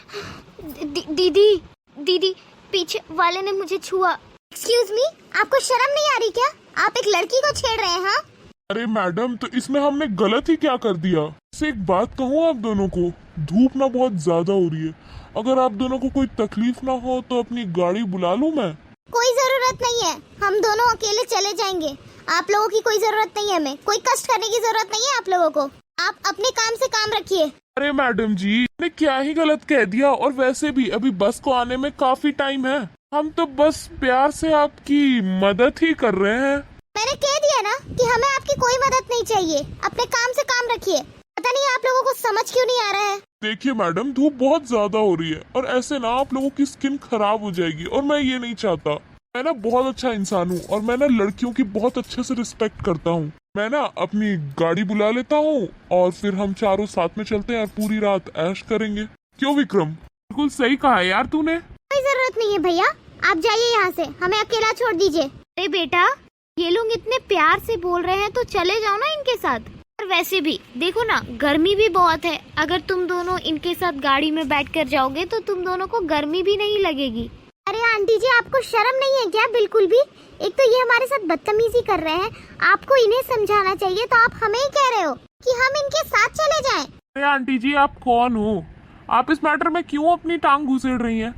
दीदी दीदी, पीछे वाले ने मुझे छुआ। एक्सक्यूज मी, आपको शर्म नहीं आ रही क्या? आप एक लड़की को छेड़ रहे हैं। हाँ अरे मैडम, तो इसमें हमने गलत ही क्या कर दिया? से एक बात कहूँ आप दोनों को, धूप ना बहुत ज्यादा हो रही है, अगर आप दोनों को कोई तकलीफ ना हो तो अपनी गाड़ी बुला लूं मैं? कोई जरूरत नहीं है, हम दोनों अकेले चले जाएंगे। आप लोगों की कोई जरूरत नहीं है, हमें कोई कष्ट करने की जरूरत नहीं है आप लोगों को। आप अपने काम से काम रखिए। अरे मैडम जी, ने क्या ही गलत कह दिया? और वैसे भी अभी बस को आने में काफी टाइम है, हम तो बस प्यार से आपकी मदद ही कर रहे हैं। मैंने कह दिया ना कि हमें आपकी कोई मदद नहीं चाहिए, अपने काम से काम रखिए। पता नहीं आप लोगों को समझ क्यों नहीं आ रहा है। देखिए मैडम, धूप बहुत ज्यादा हो रही है और ऐसे ना आप लोगों की स्किन खराब हो जाएगी, और मैं ये नहीं चाहता। मैं ना बहुत अच्छा इंसान हूँ और मैं ना लड़कियों की बहुत अच्छे से रिस्पेक्ट करता हूँ। मैं ना अपनी गाड़ी बुला लेता हूँ और फिर हम चारों साथ में चलते हैं और पूरी रात ऐश करेंगे। क्यों विक्रम? बिल्कुल सही कहा है यार तूने। कोई जरूरत नहीं है भैया, आप जाइए यहाँ से, हमें अकेला छोड़ दीजिए। अरे बेटा, ये लोग इतने प्यार से बोल रहे हैं तो चले जाओ ना इनके साथ। और वैसे भी देखो ना, गर्मी भी बहुत है, अगर तुम दोनों इनके साथ गाड़ी में बैठकर जाओगे तो तुम दोनों को गर्मी भी नहीं लगेगी। अरे आंटी जी, आपको शर्म नहीं है क्या? बिल्कुल भी। एक तो ये हमारे साथ बदतमीजी कर रहे हैं, आपको इन्हें समझाना चाहिए, तो आप हमें ही कह रहे हो कि हम इनके साथ चले जाएं। अरे आंटी जी, आप कौन हो? आप इस मैटर में क्यों अपनी टांग घुसेड़ रही हैं?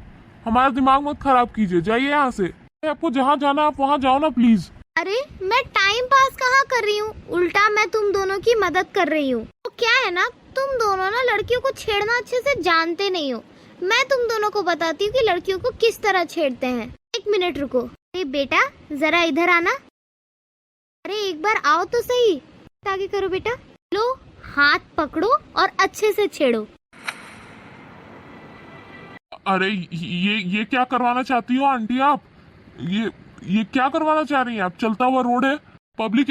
हमारा दिमाग मत खराब कीजिए, जाइए यहाँ से। आपको जहाँ जाना आप वहाँ जाओ ना प्लीज। अरे मैं टाइम पास कहाँ कर रही हूँ, उल्टा मैं तुम दोनों की मदद कर रही हूँ। तो क्या है ना, तुम दोनों ना लड़कियों को छेड़ना अच्छे से जानते नहीं हो। मैं तुम दोनों को बताती हूँ कि लड़कियों को किस तरह छेड़ते हैं। एक मिनट रुको। अरे बेटा, जरा इधर आना। अरे एक बार आओ तो सही। आगे करो बेटा। लो, हाथ पकड़ो और अच्छे से छेड़ो। अरे ये क्या करवाना चाहती हो आंटी आप? ये क्या करवाना चाह रही हैं आप? चलता हुआ रोड है, पब्लिक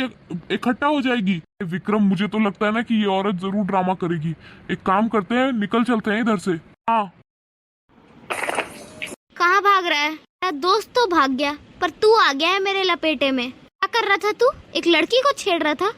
इकट्ठा हो जाएगी। विक्रम, मुझे तो लगता है ना कि ये औरत जरूर ड्रामा करेगी। एक काम करते हैं, निकल चलते हैं इधर से। हाँ। कहाँ भाग रहा है? मेरा दोस्त तो भाग गया, पर तू आ गया है मेरे लपेटे में। क्या कर रहा था तू? एक लड़की को छेड़ रहा था।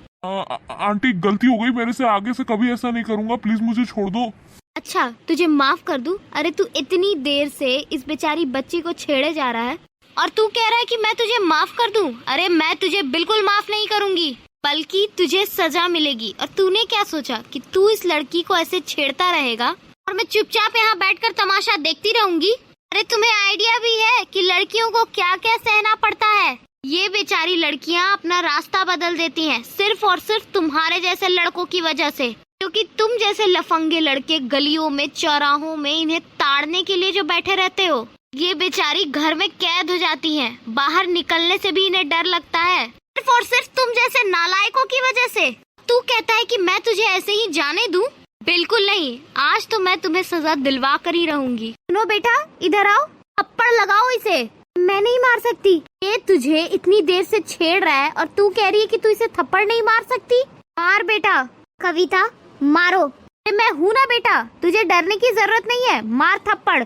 आंटी, गलती हो गई मेरे से, आगे से कभी ऐसा नहीं करूंगा, प्लीज मुझे छोड़ दो। अच्छा, तुझे माफ कर दूं? अरे तू इतनी देर से इस बेचारी बच्ची को छेड़े जा रहा है और तू कह रहा है कि मैं तुझे माफ कर दूं? अरे मैं तुझे बिल्कुल माफ नहीं करूंगी, बल्कि तुझे सजा मिलेगी। और तूने क्या सोचा कि तू इस लड़की को ऐसे छेड़ता रहेगा और मैं चुपचाप यहाँ बैठकर तमाशा देखती रहूंगी? अरे तुम्हें आइडिया भी है कि लड़कियों को क्या क्या सहना पड़ता है? ये बेचारी लड़कियाँ अपना रास्ता बदल देती हैं सिर्फ और सिर्फ तुम्हारे जैसे लड़कों की वजह से, क्योंकि तुम जैसे लफंगे लड़के गलियों में, चौराहों में इन्हें ताड़ने के लिए जो बैठे रहते हो, ये बेचारी घर में कैद हो जाती हैं। बाहर निकलने से भी इन्हें डर लगता है, सिर्फ और सिर्फ तुम जैसे नालायकों की वजह से। तू कहता है कि मैं तुझे ऐसे ही जाने दूं? बिल्कुल नहीं, आज तो मैं तुम्हें सजा दिलवा कर ही रहूंगी। सुनो बेटा, इधर आओ, थप्पड़ लगाओ इसे। मैं नहीं मार सकती, ये तुझे इतनी देर से छेड़ रहा है और तू कह रही है कि तू इसे थप्पड़ नहीं मार सकती? मार बेटा। कविता, मारो। मैं हूँ ना बेटा, तुझे डरने की जरूरत नहीं है, मार थप्पड़।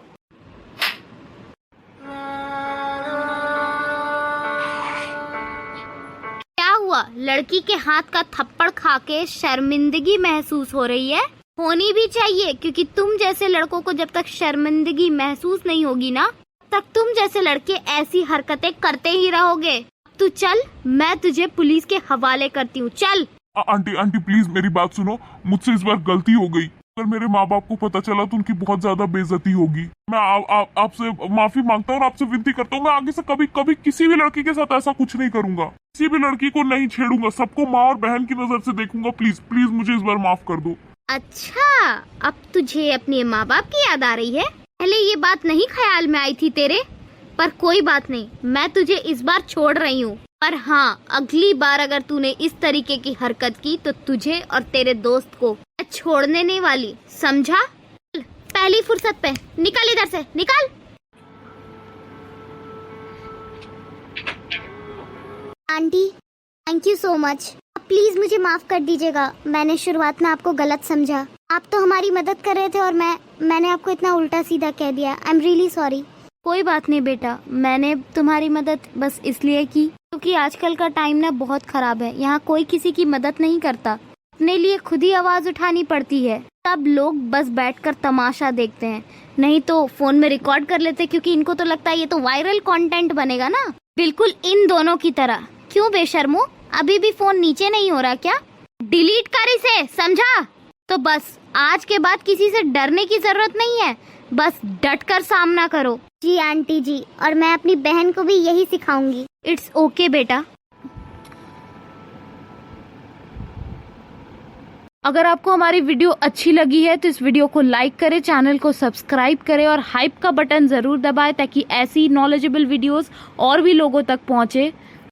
क्या हुआ? लड़की के हाथ का थप्पड़ खा के शर्मिंदगी महसूस हो रही है? होनी भी चाहिए, क्योंकि तुम जैसे लड़कों को जब तक शर्मिंदगी महसूस नहीं होगी ना, तब तक तुम जैसे लड़के ऐसी हरकतें करते ही रहोगे। तू चल, मैं तुझे पुलिस के हवाले करती हूँ, चल। आंटी प्लीज मेरी बात सुनो, मुझसे इस बार गलती हो गई। अगर मेरे माँ बाप को पता चला तो उनकी बहुत ज्यादा बेइज्जती होगी। मैं आपसे माफी मांगता हूँ और आपसे विनती करता हूँ, मैं आगे से कभी किसी भी लड़की के साथ ऐसा कुछ नहीं करूंगा, किसी भी लड़की को नहीं छेड़ूंगा, सबको माँ और बहन की नजर से देखूंगा। प्लीज प्लीज मुझे इस बार माफ कर दो। अच्छा, अब तुझे अपने माँ बाप की याद आ रही है? पहले ये बात नहीं ख्याल में आई थी तेरे, पर कोई बात नहीं, मैं तुझे इस बार छोड़ रही हूँ। पर हाँ, अगली बार अगर तूने इस तरीके की हरकत की तो तुझे और तेरे दोस्त को मैं छोड़ने नहीं वाली, समझा? पहली फुर्सत पे निकल, इधर से निकल। Aunty, thank you so much. Please मुझे माफ कर दीजिएगा, मैंने शुरुआत में आपको गलत समझा। आप तो हमारी मदद कर रहे थे और मैंने आपको इतना उल्टा सीधा कह दिया। I am really sorry. कोई बात नहीं बेटा, मैंने तुम्हारी मदद बस इसलिए की क्योंकि आजकल का टाइम ना बहुत खराब है, यहाँ कोई किसी की मदद नहीं करता। अपने लिए खुद ही आवाज उठानी पड़ती है। तब लोग बस बैठकर तमाशा देखते हैं, नहीं तो फोन में रिकॉर्ड कर लेते, क्योंकि इनको तो लगता है ये तो वायरल कंटेंट बनेगा ना, बिल्कुल इन दोनों की तरह। क्यों बेशर्मो, अभी भी फोन नीचे नहीं हो रहा क्या? डिलीट कर इसे, समझा? तो बस आज के बाद किसी से डरने की जरूरत नहीं है, बस डट कर सामना करो। जी आंटी जी, और मैं अपनी बहन को भी यही सिखाऊंगी। इट्स ओके बेटा। अगर आपको हमारी वीडियो अच्छी लगी है तो इस वीडियो को लाइक करें, चैनल को सब्सक्राइब करें और हाइप का बटन जरूर दबाएं ताकि ऐसी नॉलेजेबल वीडियोस और भी लोगों तक पहुंचे।